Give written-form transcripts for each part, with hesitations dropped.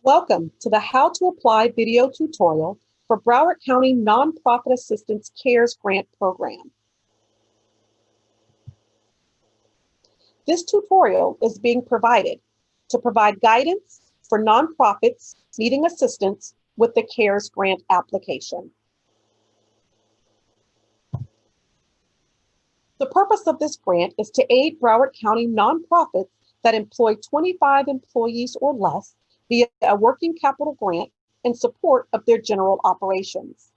Welcome to the How to Apply video tutorial for Broward County Nonprofit Assistance CARES Grant Program. This tutorial is being provided to provide guidance for nonprofits needing assistance with the CARES Grant application. The purpose of this grant is to aid Broward County nonprofits that employ 25 employees or less via a working capital grant in support of their general operations.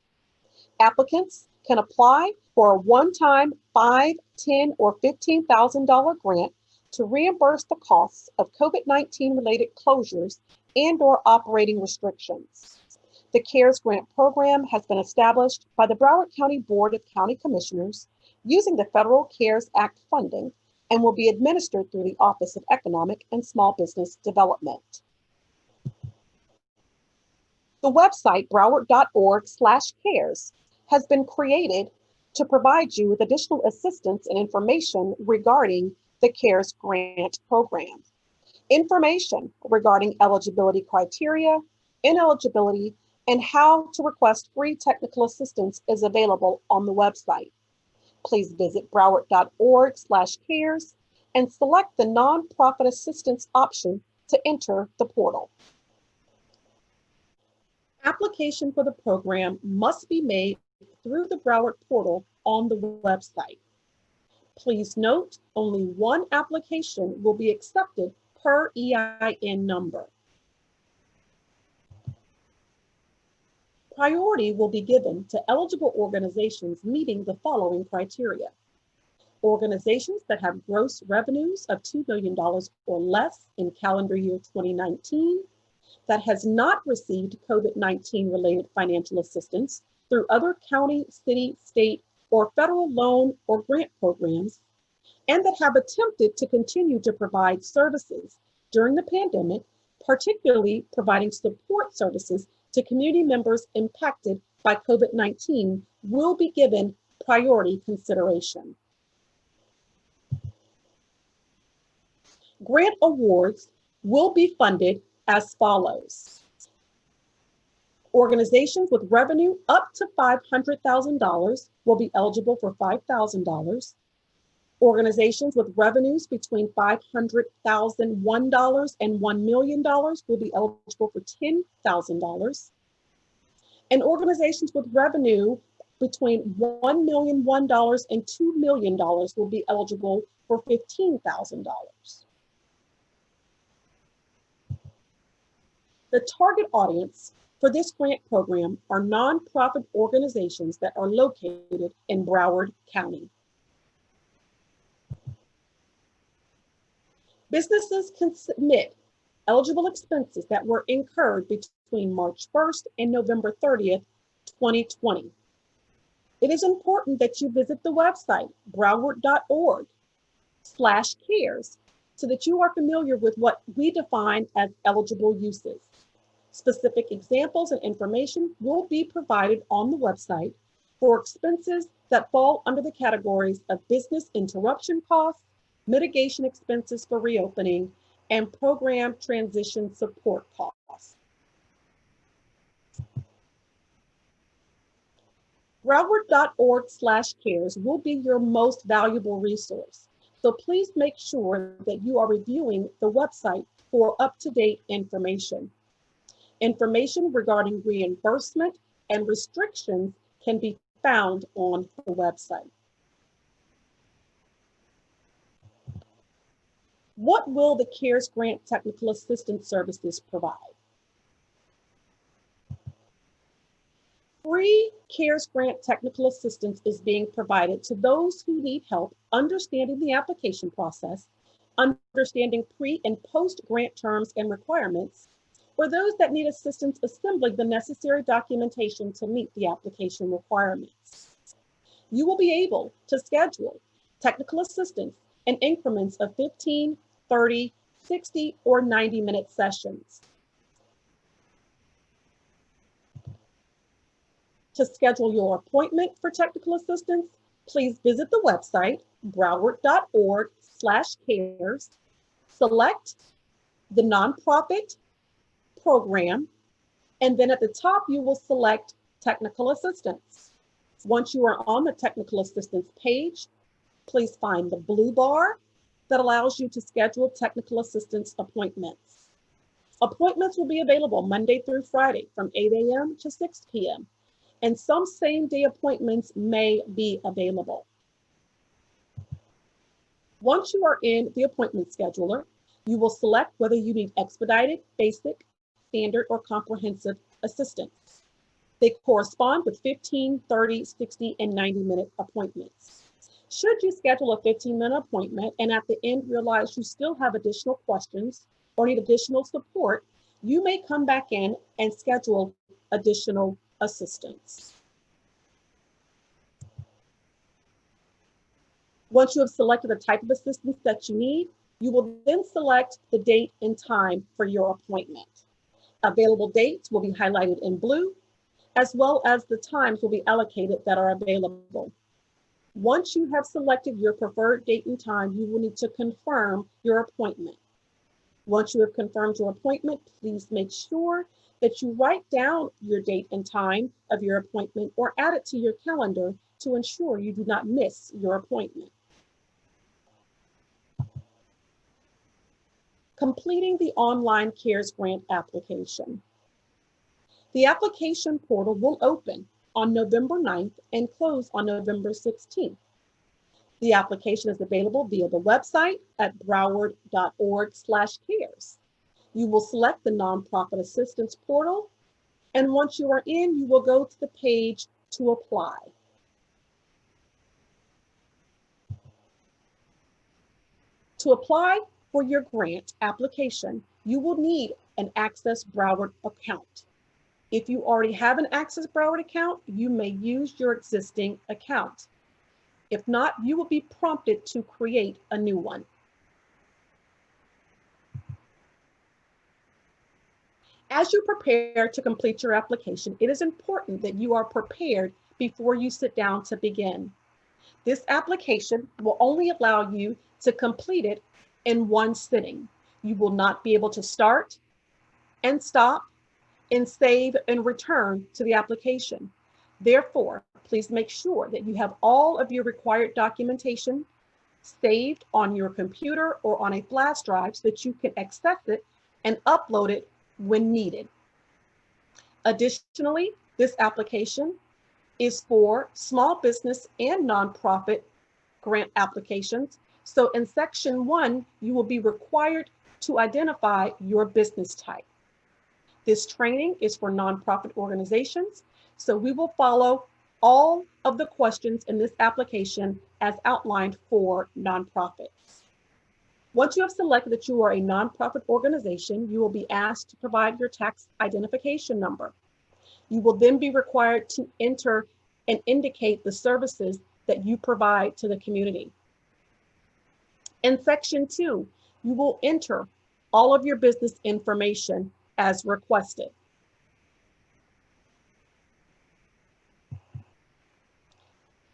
Applicants can apply for a one-time $5,000, $10,000, or $15,000 grant to reimburse the costs of COVID-19 related closures and/or operating restrictions. The CARES Grant Program has been established by the Broward County Board of County Commissioners using the Federal CARES Act funding and will be administered through the Office of Economic and Small Business Development. The website broward.org/cares has been created to provide you with additional assistance and information regarding the CARES Grant Program. Information regarding eligibility criteria, ineligibility, and how to request free technical assistance is available on the website. Please visit broward.org/cares and select the Nonprofit Assistance option to enter the portal. Application for the program must be made through the Broward portal on the website. Please note, only one application will be accepted per EIN number. Priority will be given to eligible organizations meeting the following criteria. Organizations that have gross revenues of $2 million or less in calendar year 2019, that has not received COVID-19 related financial assistance through other county, city, state, or federal loan or grant programs, and that have attempted to continue to provide services during the pandemic, particularly providing support services to community members impacted by COVID-19, will be given priority consideration. Grant awards will be funded as follows. Organizations with revenue up to $500,000 will be eligible for $5,000. Organizations with revenues between $500,001 and $1 million will be eligible for $10,000. And organizations with revenue between $1 million and $2 million will be eligible for $15,000. The target audience for this grant program are nonprofit organizations that are located in Broward County. Businesses can submit eligible expenses that were incurred between March 1st and November 30th, 2020. It is important that you visit the website broward.org/cares so that you are familiar with what we define as eligible uses. Specific examples and information will be provided on the website for expenses that fall under the categories of business interruption costs, mitigation expenses for reopening, and program transition support costs. Broward.org/cares will be your most valuable resource, so please make sure that you are reviewing the website for up-to-date information. Information regarding reimbursement and restrictions can be found on the website. What will the CARES Grant Technical Assistance Services provide? Free CARES Grant Technical Assistance is being provided to those who need help understanding the application process, understanding pre- and post-grant terms and requirements, or those that need assistance assembling the necessary documentation to meet the application requirements. You will be able to schedule technical assistance in increments of 15, 30, 60, or 90-minute sessions. To schedule your appointment for technical assistance, please visit the website broward.org/cares, select the nonprofit program, and then at the top, you will select technical assistance. Once you are on the technical assistance page, please find the blue bar that allows you to schedule technical assistance appointments. Appointments will be available Monday through Friday from 8 a.m. to 6 p.m. and some same-day appointments may be available. Once you are in the appointment scheduler, you will select whether you need expedited, basic, standard, or comprehensive assistance. They correspond with 15, 30, 60, and 90-minute appointments. Should you schedule a 15-minute appointment and at the end realize you still have additional questions or need additional support, you may come back in and schedule additional assistance. Once you have selected the type of assistance that you need, you will then select the date and time for your appointment. Available dates will be highlighted in blue, as well as the times will be allocated that are available. Once you have selected your preferred date and time, you will need to confirm your appointment. Once you have confirmed your appointment, please make sure that you write down your date and time of your appointment or add it to your calendar to ensure you do not miss your appointment. Completing the online CARES grant application. The application portal will open on November 9th and close on November 16th. The application is available via the website at broward.org/cares. You will select the nonprofit assistance portal, and once you are in, you will go to the page to apply. To apply for your grant application, you will need an Access Broward account. If you already have an Access Broward account, you may use your existing account. If not, you will be prompted to create a new one. As you prepare to complete your application, it is important that you are prepared before you sit down to begin. This application will only allow you to complete it in one sitting. You will not be able to start and stop and save and return to the application. Therefore, please make sure that you have all of your required documentation saved on your computer or on a flash drive so that you can access it and upload it when needed. Additionally, this application is for small business and nonprofit grant applications. So in section 1, you will be required to identify your business type. This training is for nonprofit organizations, so we will follow all of the questions in this application as outlined for nonprofits. Once you have selected that you are a nonprofit organization, you will be asked to provide your tax identification number. You will then be required to enter and indicate the services that you provide to the community. In section 2, you will enter all of your business information as requested.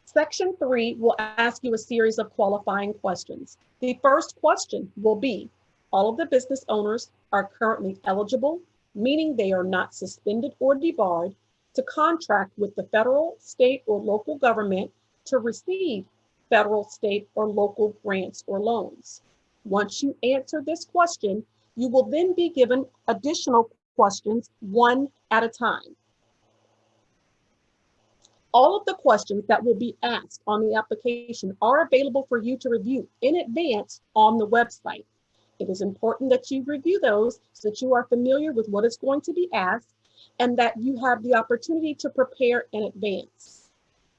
Section 3 will ask you a series of qualifying questions. The first question will be, all of the business owners are currently eligible, meaning they are not suspended or debarred, to contract with the federal, state, or local government to receive federal, state, or local grants or loans. Once you answer this question, you will then be given additional questions one at a time. All of the questions that will be asked on the application are available for you to review in advance on the website. It is important that you review those so that you are familiar with what is going to be asked and that you have the opportunity to prepare in advance.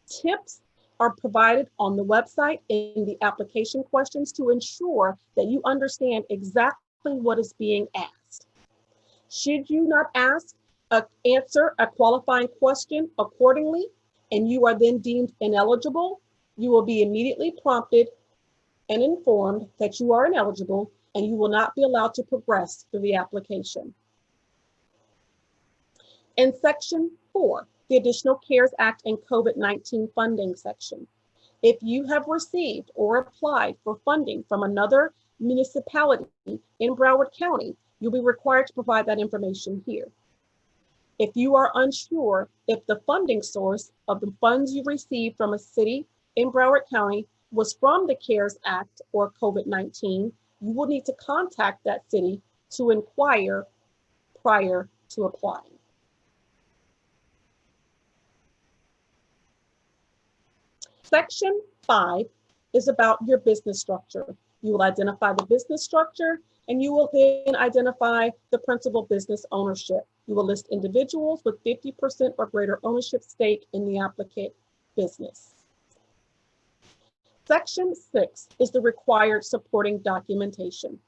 Tips are provided on the website in the application questions to ensure that you understand exactly what is being asked. Should you not answer a qualifying question accordingly, and you are then deemed ineligible, you will be immediately prompted and informed that you are ineligible and you will not be allowed to progress through the application. In section 4, the Additional CARES Act and COVID-19 funding section. If you have received or applied for funding from another municipality in Broward County, You'll be required to provide that information here. If you are unsure if the funding source of the funds you received from a city in Broward County was from the CARES Act or COVID-19, you will need to contact that city to inquire prior to applying. Section 5 is about your business structure. You will identify the business structure, and you will then identify the principal business ownership. You will list individuals with 50% or greater ownership stake in the applicant business. Section 6 is the required supporting documentation.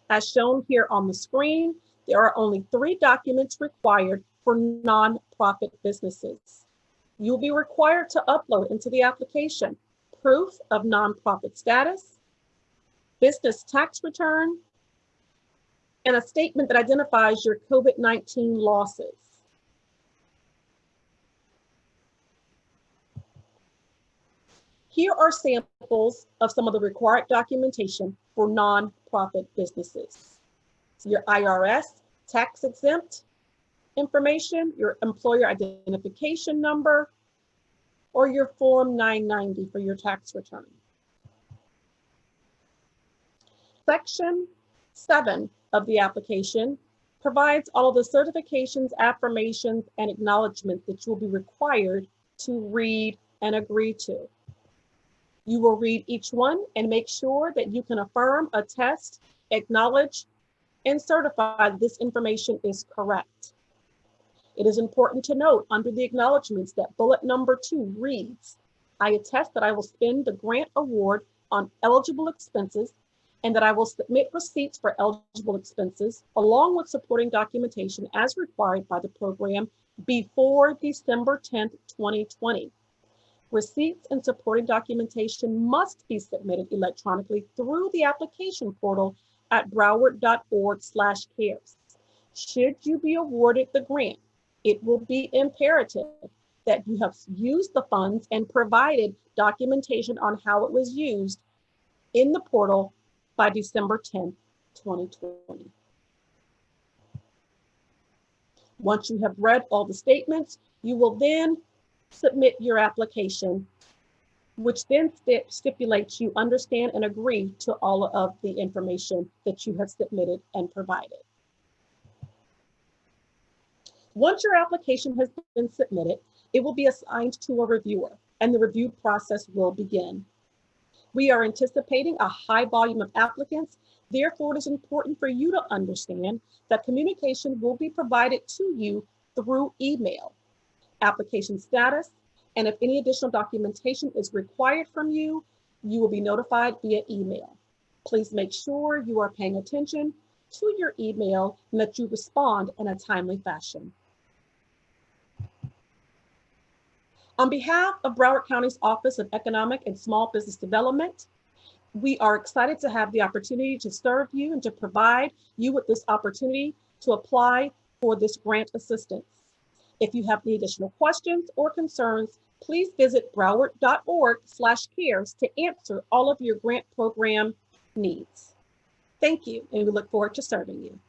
As shown here on the screen, there are only 3 documents required for nonprofit businesses. You'll be required to upload into the application proof of nonprofit status, business tax return, and a statement that identifies your COVID-19 losses. Here are samples of some of the required documentation for nonprofit businesses. Your IRS tax exempt information, your employer identification number, or your Form 990 for your tax return. Section 7 of the application provides all of the certifications, affirmations, and acknowledgements that you'll be required to read and agree to. You will read each one and make sure that you can affirm, attest, acknowledge, and certify that this information is correct. It is important to note under the acknowledgements that bullet number 2 reads, I attest that I will spend the grant award on eligible expenses and that I will submit receipts for eligible expenses along with supporting documentation as required by the program before December 10th, 2020. Receipts and supporting documentation must be submitted electronically through the application portal at broward.org/cares. Should you be awarded the grant, it will be imperative that you have used the funds and provided documentation on how it was used in the portal by December 10th, 2020. Once you have read all the statements, you will then submit your application, which then stipulates you understand and agree to all of the information that you have submitted and provided. Once your application has been submitted, it will be assigned to a reviewer and the review process will begin. We are anticipating a high volume of applicants. Therefore, it is important for you to understand that communication will be provided to you through email, application status, and if any additional documentation is required from you, you will be notified via email. Please make sure you are paying attention to your email and that you respond in a timely fashion. On behalf of Broward County's Office of Economic and Small Business Development, we are excited to have the opportunity to serve you and to provide you with this opportunity to apply for this grant assistance. If you have any additional questions or concerns, please visit broward.org/cares to answer all of your grant program needs. Thank you, and we look forward to serving you.